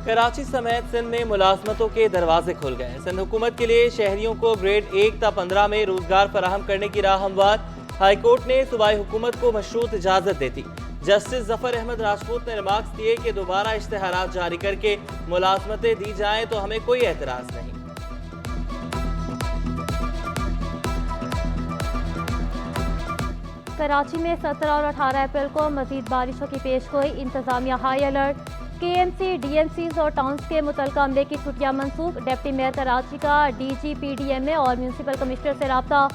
کراچی سمیت سندھ میں ملازمتوں کے دروازے کھل گئے۔ سندھ حکومت کے لیے شہریوں کو گریڈ 1 تا 15 میں روزگار فراہم کرنے کی راہ ہموار۔ ہائی کورٹ نے صوبائی حکومت کو مشروط اجازت دے دی۔ جسٹس ظفر احمد راجپوت نے ریمارکس دیے کہ دوبارہ اشتہارات جاری کر کے ملازمتیں دی جائیں تو ہمیں کوئی اعتراض نہیں۔ کراچی میں 17 اور 18 اپریل کو مزید بارشوں کی پیش گوئی، انتظامیہ high alert. K M C, D M Cs اور ٹاؤنز کے متعلقہ عملے کی چھٹیاں منسوخ۔ ڈپٹی میئر کراچی کا D G P D M A اور میونسپل کمشنر سے رابطہ۔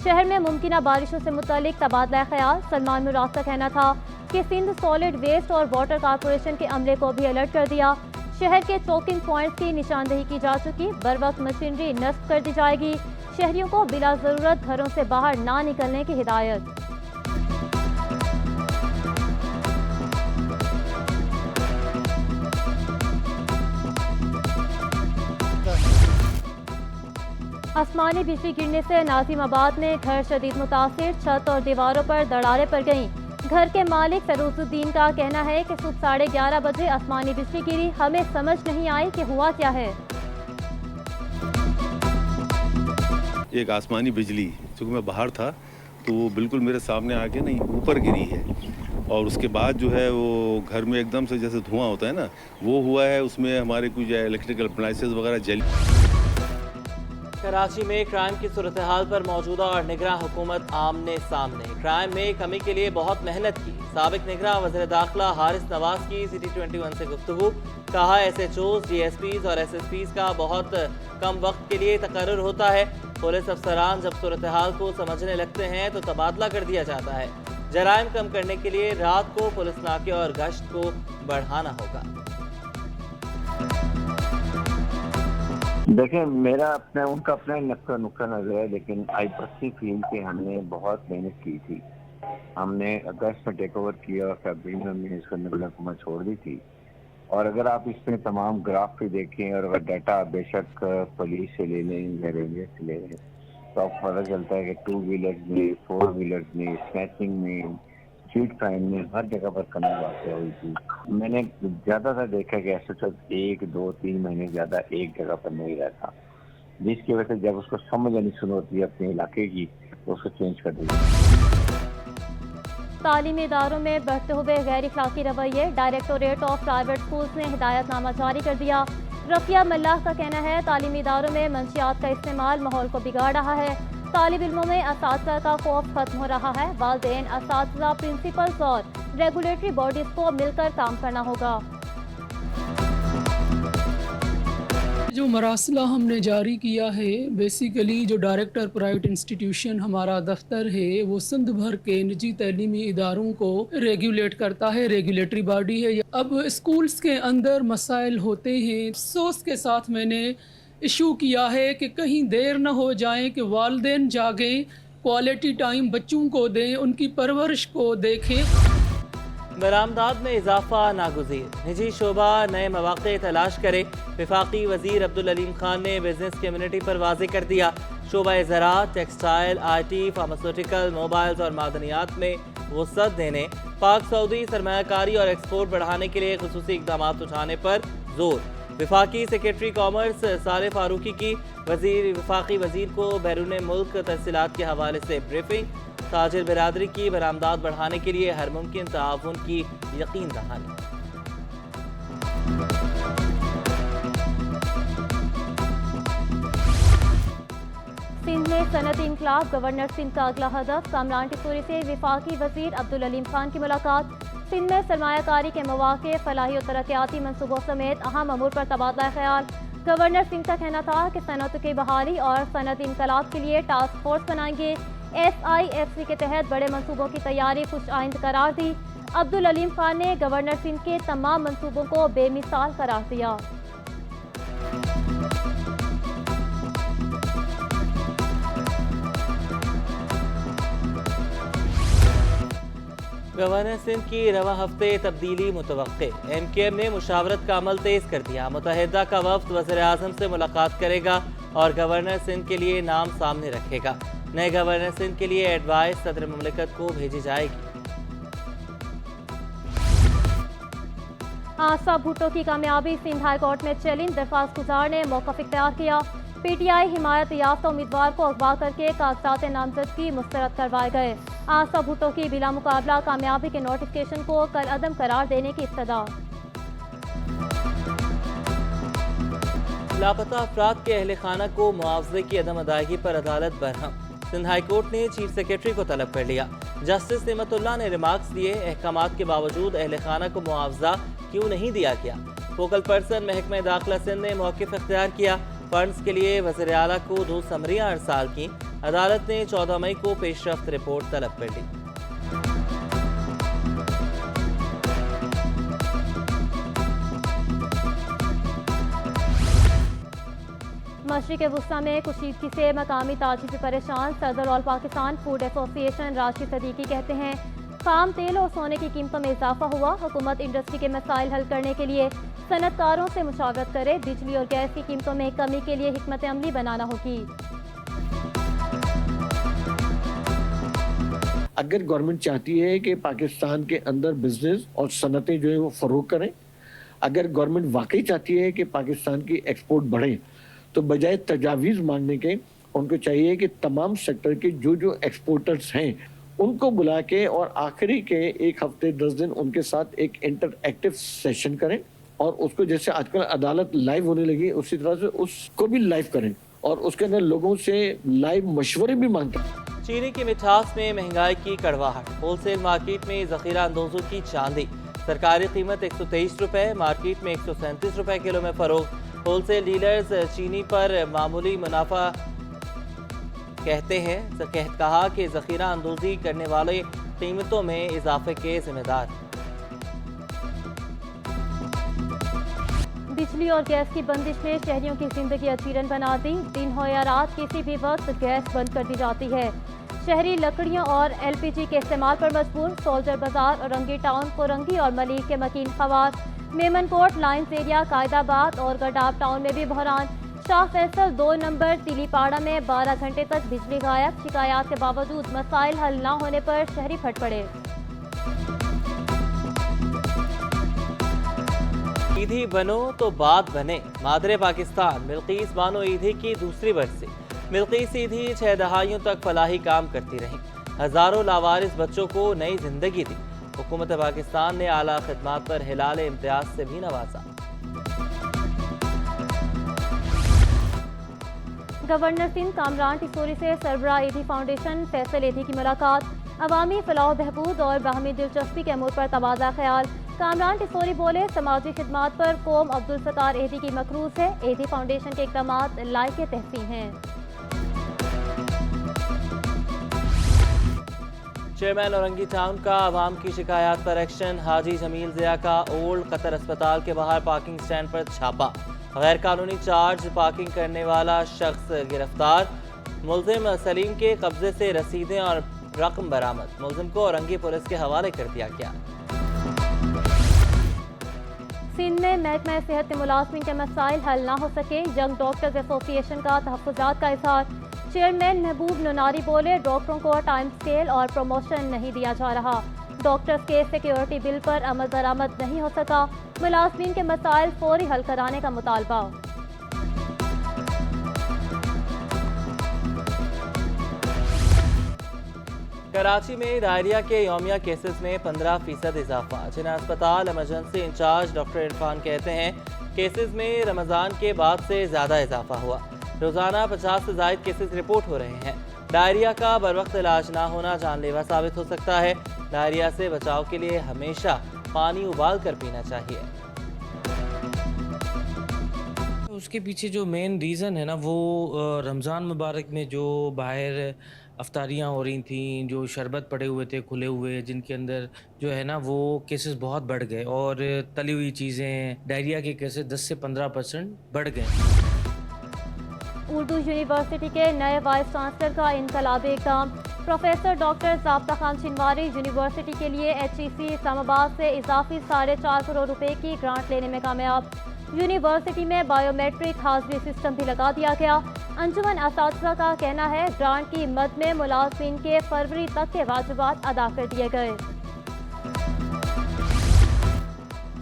شہر میں ممکنہ بارشوں سے متعلق تبادلہ خیال۔ سلمان مراد کا کہنا تھا کہ سندھ سالڈ ویسٹ اور واٹر کارپوریشن کے عملے کو بھی الرٹ کر دیا۔ شہر کے چوکنگ پوائنٹس کی نشاندہی کی جا چکی، بروقت مشینری نصب کر دی جائے گی۔ شہریوں کو بلا ضرورت گھروں سے باہر نہ نکلنے کی ہدایت۔ آسمانی بجلی گرنے سے ناظم آباد میں گھر شدید متاثر، چھت اور دیواروں پر دراڑیں پڑ گئیں۔ گھر کے مالک فیروز الدین کا کہنا ہے کہ صبح 11:30 بجے آسمانی بجلی گری، ہمیں سمجھ نہیں آئی کہ ہوا کیا ہے۔ ایک آسمانی بجلی، چونکہ میں باہر تھا تو وہ بالکل میرے سامنے آ کے نہیں اوپر گری ہے، اور اس کے بعد جو ہے وہ گھر میں ایک دم سے جیسے دھواں ہوتا ہے نا وہ ہوا ہے، اس میں ہمارے کچھ الیکٹریکل اپلائنسز وغیرہ جل۔ کراچی میں کرائم کی صورتحال پر موجودہ اور نگراں حکومت آمنے سامنے۔ کرائم میں کمی کے لیے بہت محنت کی۔ سابق نگراں وزیر داخلہ حارث نواز کی سٹی 21 سے گفتگو، کہا S H Os, D S Ps اور ایس ایس پیز کا بہت کم وقت کے لیے تقرر ہوتا ہے۔ پولیس افسران جب صورتحال کو سمجھنے لگتے ہیں تو تبادلہ کر دیا جاتا ہے۔ جرائم کم کرنے کے لیے رات کو پولیس ناکے اور گشت کو بڑھانا ہوگا۔ دیکھیں، میرا ان کا اپنا نقطہ نظر ہے، لیکن آئی پرسنلی فیل کہ ہم نے بہت محنت کی تھی۔ ہم نے اگست میں ٹیک اوور کیا اور فیبرری میں ہم نے اس کو نقل حکومت چھوڑ دی تھی، اور اگر آپ اس میں تمام گراف پہ دیکھیں اور اگر ڈیٹا بے شک پولیس سے لے لیں یا ریلوے سے لے لیں تو آپ کو پتہ چلتا ہے کہ 2 ویلرز میں، 4 ویلرز میں، اسنیچنگ میں، اسٹریٹ کرائم میں ہر جگہ پر کمی واقع ہوئی تھی۔ میں نے زیادہ تر دیکھا کہ ایسے 1، 2، 3 مہینے زیادہ ایک جگہ پر نہیں رہتا، جس کی وجہ سے جب اس کو سمجھ آنی شروع ہوتی ہے اپنے علاقے کی تو اس کو چینج کر دیتی ہے۔ تعلیمی اداروں میں بڑھتے ہوئے غیر اخلاقی رویے، ڈائریکٹوریٹ آف پرائیویٹ اسکولز نے ہدایت نامہ جاری کر دیا۔ رفیہ ملاح کا کہنا ہے تعلیمی اداروں میں منشیات کا استعمال ماحول کو بگاڑ رہا ہے۔ طالب علموں میں اساتذہ کا خوف ختم ہو رہا ہے۔ والدین، اساتذہ، پرنسپلز اور ریگولیٹری باڈیز کو مل کر کام کرنا ہوگا۔ جو مراسلہ ہم نے جاری کیا ہے، بیسیکلی جو ڈائریکٹر پرائیویٹ انسٹیٹیوشن ہمارا دفتر ہے وہ سندھ بھر کے نجی تعلیمی اداروں کو ریگولیٹ کرتا ہے، ریگولیٹری باڈی ہے۔ اب اسکولز کے اندر مسائل ہوتے ہیں، افسوس کے ساتھ میں نے ایشو کیا ہے کہ کہیں دیر نہ ہو جائیں کہ والدین جاگیں، کوالٹی ٹائم بچوں کو دیں، ان کی پرورش کو دیکھیں۔ برآمدات میں اضافہ ناگزیر، نجی شعبہ نئے مواقع تلاش کرے۔ وفاقی وزیر عبدالعلیم خان نے بزنس کمیونٹی پر واضح کر دیا، شعبہ زراعت، textile, I T, pharmaceutical, mobiles اور معدنیات میں وسعت دینے، پاک سعودی سرمایہ کاری اور ایکسپورٹ بڑھانے کے لیے خصوصی اقدامات اٹھانے پر زور۔ وفاقی سیکریٹری کامرس صالح فاروقی کی وفاقی وزیر کو بیرون ملک ترسیلات کے حوالے سے بریفنگ۔ تاجر برادری کی برآمدات بڑھانے کے لیے ہر ممکن تعاون کی یقین دہانی۔ سندھ میں صنعتی انقلاب، گورنر سندھ کا اگلا ہدف۔ کامران ٹیسوری سے وفاقی وزیر عبدالعلیم خان کی ملاقات۔ سندھ میں سرمایہ کاری کے مواقع، فلاحی و ترقیاتی منصوبوں سمیت اہم امور پر تبادلہ خیال۔ گورنر سندھ کا کہنا تھا کہ صنعت کی بحالی اور صنعتی انقلاب کے لیے ٹاسک فورس بنائیں گے۔ ایس آئی ایف سی کے تحت بڑے منصوبوں کی تیاری خوش آئند قرار دی۔ عبدالعلیم خان نے گورنر سندھ کے تمام منصوبوں کو بے مثال قرار دیا۔ گورنر سندھ کی رواں ہفتے تبدیلی متوقع، ایم کیو ایم نے مشاورت کا عمل تیز کر دیا۔ متحدہ کا وفد وزیر اعظم سے ملاقات کرے گا اور گورنر سندھ کے لیے نام سامنے رکھے گا۔ نئے گورنر سندھ کے لیے ایڈوائس صدر مملکت کو بھیجی جائے گی۔ आसिफ भुट्टो की कामयाबी सिंध हाई कोर्ट में चैलेंज, दरख्वास्त गुजार ने मौक़िफ़ इख्तियार किया। पीटीआई हिमायत याफ्ता उम्मीदवार को अगवा करके कागजात नामजदगी मुस्तरद करवाए गए। आसिफ भुट्टो की बिला मुकाबला कामयाबी के नोटिफिकेशन को कल अदम करार देने की इब्तिदा। लापता अफराद के अहल खाना को मुआवजे की अदम अदायगी पर अदालत बरहम। सिंध हाई कोर्ट ने चीफ सेक्रेटरी को तलब कर लिया। जस्टिस नेमतुल्लाह ने रिमार्क्स दिए, अहकामात के बावजूद अहल खाना को मुआवजा क्यों नहीं दिया गया। फोकल पर्सन महकमा दाखिला सिंध ने मौक़िफ़ इख्तियार किया। फंड्स के लिए वज़ीर आला को 2 समरियाँ अरसाल की। अदालत ने 14 मई को पेशरफ्त रिपोर्ट तलब कर ली। मशरिक़ वुस्ता में कुशीदगी से मकामी ताजिर से परेशान। सदर all Pakistan food association Rashid Siddiqui कहते हैं, खाम तेल और सोने की कीमतों में इजाफा हुआ। हुकूमत इंडस्ट्री के मसाइल हल करने के लिए सनतकारों से मुशावरत करे। बिजली और गैस की कीमतों में कमी के लिए हिकमत अमली बनाना होगी। अगर गवर्नमेंट चाहती है कि पाकिस्तान के अंदर बिजनेस और सनतें जो है वो फरोग करें, अगर गवर्नमेंट वाकई चाहती है कि पाकिस्तान की एक्सपोर्ट बढ़े, तो बजाय तजावीज़ मांगने के उनको चाहिए कि तमाम सेक्टर के जो एक्सपोर्टर्स हैं उनको बुला के और आखिरी के 1 हफ्ते 10 दिन उनके साथ एक इंटरएक्टिव सेशन करें, और उसको जैसे आजकल अदालत लाइव होने लगी उसी तरह से उसको भी लाइव करें, और उसके अंदर लोगों से लाइव मशवरे भी मांगते हैं। चीनी की मिठास में महंगाई की कड़वाहट। होलसेल मार्केट में ज़ख़ीरा अंदोजों की चांदी। सरकारी कीमत 123 रुपये, मार्केट में 137 रुपये किलो में फ़रोग। होलसेल डीलर्स चीनी पर मामूली मुनाफा कहते हैं। कहा कि ज़ख़ीरा अंदोज़ी करने वाले कीमतों में इजाफे के ज़िम्मेदार। बिजली और गैस की बंदिश ने शहरियों की जिंदगी अचीरन बना दी। दिन हो या रात किसी भी वक्त गैस बंद कर दी जाती है। शहरी लकड़ियों और एलपीजी के इस्तेमाल पर मजबूर। सोल्जर बाजार, औरंगी टाउन, कोरंगी और मलिक के मकीन खवास, मेमन कोट, लाइन्स एरिया, कायदाबाद और गडाब टाउन में भी बहरान। शाह फैसल 2 नंबर तिलीपाड़ा में 12 घंटे तक बिजली गायब। शिकायत के बावजूद मसाइल हल न होने पर शहरी फट पड़े। ईदी बनो तो बात बने। मादरे पाकिस्तान बिल्किस बानो ईदी की दूसरी बरसी। बिल्किस ईदी 6 दहाइयों तक फलाही काम करती रहीं। हज़ारों लावारिस बच्चों को नई जिंदगी दी। हुकूमत पाकिस्तान ने आला खिदमात पर हिलाल इम्तियाज से भी नवाजा। गवर्नर सिंध कामरान टिसोरी से सरबराह ईदी फाउंडेशन फैसल ईदी की मुलाकात। अवामी फलाह बहबूद और बाहमी दिलचस्पी के अमूर पर तबादला ख्याल। कामरान टिसोरी बोले, समाजी खिदमात पर कौम अब्दुल सत्तार ईदी की मकरूज है। ईदी फाउंडेशन के इक़दामात लायक तहसीन हैं। चेयरमैन औरंगी टाउन का आवाम की शिकायत पर एक्शन। हाजी जमील ज़िया का ओल्ड कतर अस्पताल के बाहर पार्किंग स्टैंड पर छापा। गैर कानूनी चार्ज पार्किंग करने वाला शख्स गिरफ्तार। मुलजिम सलीम के कब्जे से रसीदें और रकम बरामद। मुलजिम को औरंगी पुलिस के हवाले कर दिया गया। सिंध में महकमा सेहत के मुलाजमीन के मसाइल हल ना हो सके। यंग डॉक्टर्स एसोसिएशन का तहफ़्फ़ुज़ात का इज़हार। चेयरमैन महबूब ननारी बोले, डॉक्टरों को टाइम स्केल और प्रमोशन नहीं दिया जा रहा। डॉक्टर्स के सिक्योरिटी बिल पर अमल दरामद नहीं हो सका। मुलाजमीन के मसाइल फौरी हल कराने का मुतालबा। कराची में डायरिया के यौमिया केसेस में 15% इजाफा। जिला अस्पताल इमरजेंसी इंचार्ज डॉक्टर इरफान कहते हैं, केसेस में रमज़ान के बाद से ज़्यादा इजाफा हुआ। रोज़ाना 50 से ज़ायद केसेस रिपोर्ट हो रहे हैं। डायरिया का बरवक्त इलाज ना होना जानलेवा साबित हो सकता है। डायरिया से बचाव के लिए हमेशा पानी उबाल कर पीना चाहिए। उसके पीछे जो मेन रीज़न है ना, वो रमज़ान मुबारक में जो बाहर अफ्तारियाँ हो रही थी, जो शरबत पड़े हुए थे खुले हुए, जिनके अंदर जो है ना वो केसेस बहुत बढ़ गए, और तली हुई चीज़ें, डायरिया के केसेस 10 से 15% बढ़ गए। उर्दू यूनिवर्सिटी के नए वाइस चांसलर का इनकलाबी इक़दाम। Professor doctor Zabta Khan Shinwari university के लिए HEC इस्लामाबाद से इजाफी 4.5 करोड़ रुपए की ग्रांट लेने में कामयाब। यूनिवर्सिटी में बायोमेट्रिक हाजिरी सिस्टम भी लगा दिया गया। अंजुमन असातिज़ा का कहना है, ग्रांट की मद में मुलाज़मीन के फरवरी तक के वाजिबात अदा कर दिए गए।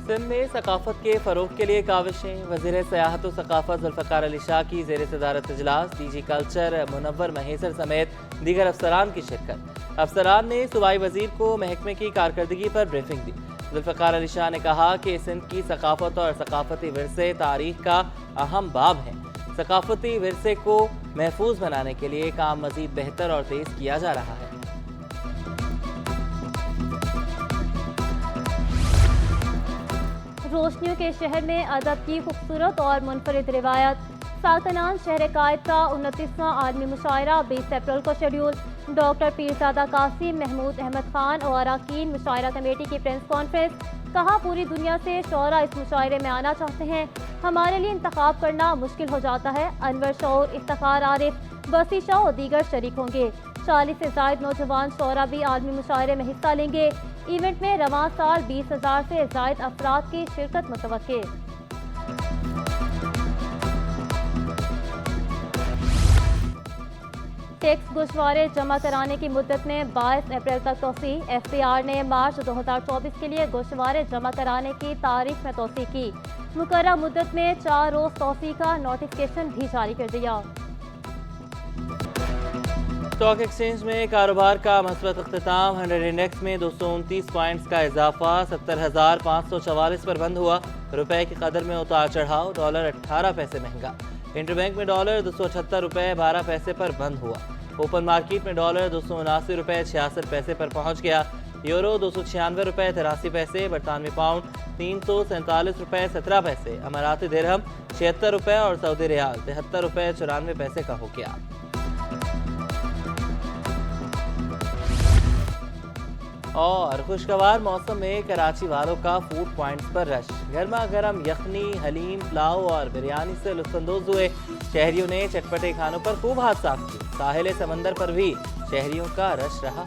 सिंध में सकाफत के फ़रोग के लिए काविशें। वज़ीर सयाहत व सकाफत ज़ुल्फ़िकार अली शाह की ज़ेर सदारत इजलास। DG कल्चर मुनव्वर महेसर समेत दीगर अफसरान की शिरकत। अफसरान ने सूबाई वज़ीर को महकमे की कारकर्दगी पर ब्रीफिंग दी। ज़ुल्फ़िकार अली शाह ने कहा कि सिंध की सकाफत और सकाफती विरसे तारीख़ का अहम बाब है। सकाफती विरसे को महफूज बनाने के लिए काम मज़ीद बेहतर और तेज़ किया जा रहा है। रोशनियों के शहर में अदब की खूबसूरत और मुनफरिद रिवायत। साल्तनान शहर कायद का 29वां आलमी मुशायरा 20 अप्रैल को शेड्यूल। डॉक्टर पीरजादा कासिम, महमूद अहमद खान और अरकान मुशायरा कमेटी की प्रेस कॉन्फ्रेंस। कहा, पूरी दुनिया से शोरा इस मुशायरे में आना चाहते हैं, हमारे लिए इंतखाब करना मुश्किल हो जाता है। अनवर शौर, इफ्तिखार आरिफ, बसी शाह और दीगर शरीक होंगे। 40 से ज़ायद नौजवान शोरा भी आलमी मुशायरे में हिस्सा लेंगे। इवेंट में रवां साल 20,000 से ज़ायद अफराद की शिरकत मुतवक्के। टैक्स गोशवारे जमा कराने की मुद्दत में 22 अप्रैल तक तोसी। FBR ने मार्च 2024 के लिए गोशवारे जमा कराने की तारीख में तोसी की। मुकर्रर मुद्दत में 4 रोज़ तोसी का नोटिफिकेशन भी जारी कर दिया। स्टॉक एक्सचेंज में कारोबार का मस्बत अख्तिताम। 100 इंडेक्स में 229 पॉइंट्स का इजाफा 70,544 पर बंद हुआ। रुपए की कदर में उतार चढ़ाव। डॉलर 18 पैसे महंगा। इंटरबैंक में डॉलर 278 रुपये 12 पैसे पर बंद हुआ। ओपन मार्केट में डॉलर 279 रुपये 66 पैसे पर पहुंच गया। यूरो 296 रुपये 83 पैसे। बरतानवी पाउंड 347 रुपये 17 पैसे। अमाराती दिरहम 76 रुपये और सऊदी रियाल 73 रुपये 94 पैसे का हो गया। और खुशगवार मौसम में कराची वालों का फूड पॉइंट्स पर रश। गर्मा गर्म यखनी, हलीम, पुलाव और बिरयानी से लुत्फ़अंदोज़ हुए। शहरियों ने चटपटे खानों पर खूब हाथ साफ किए। साहिल समंदर पर भी शहरियों का रश रहा।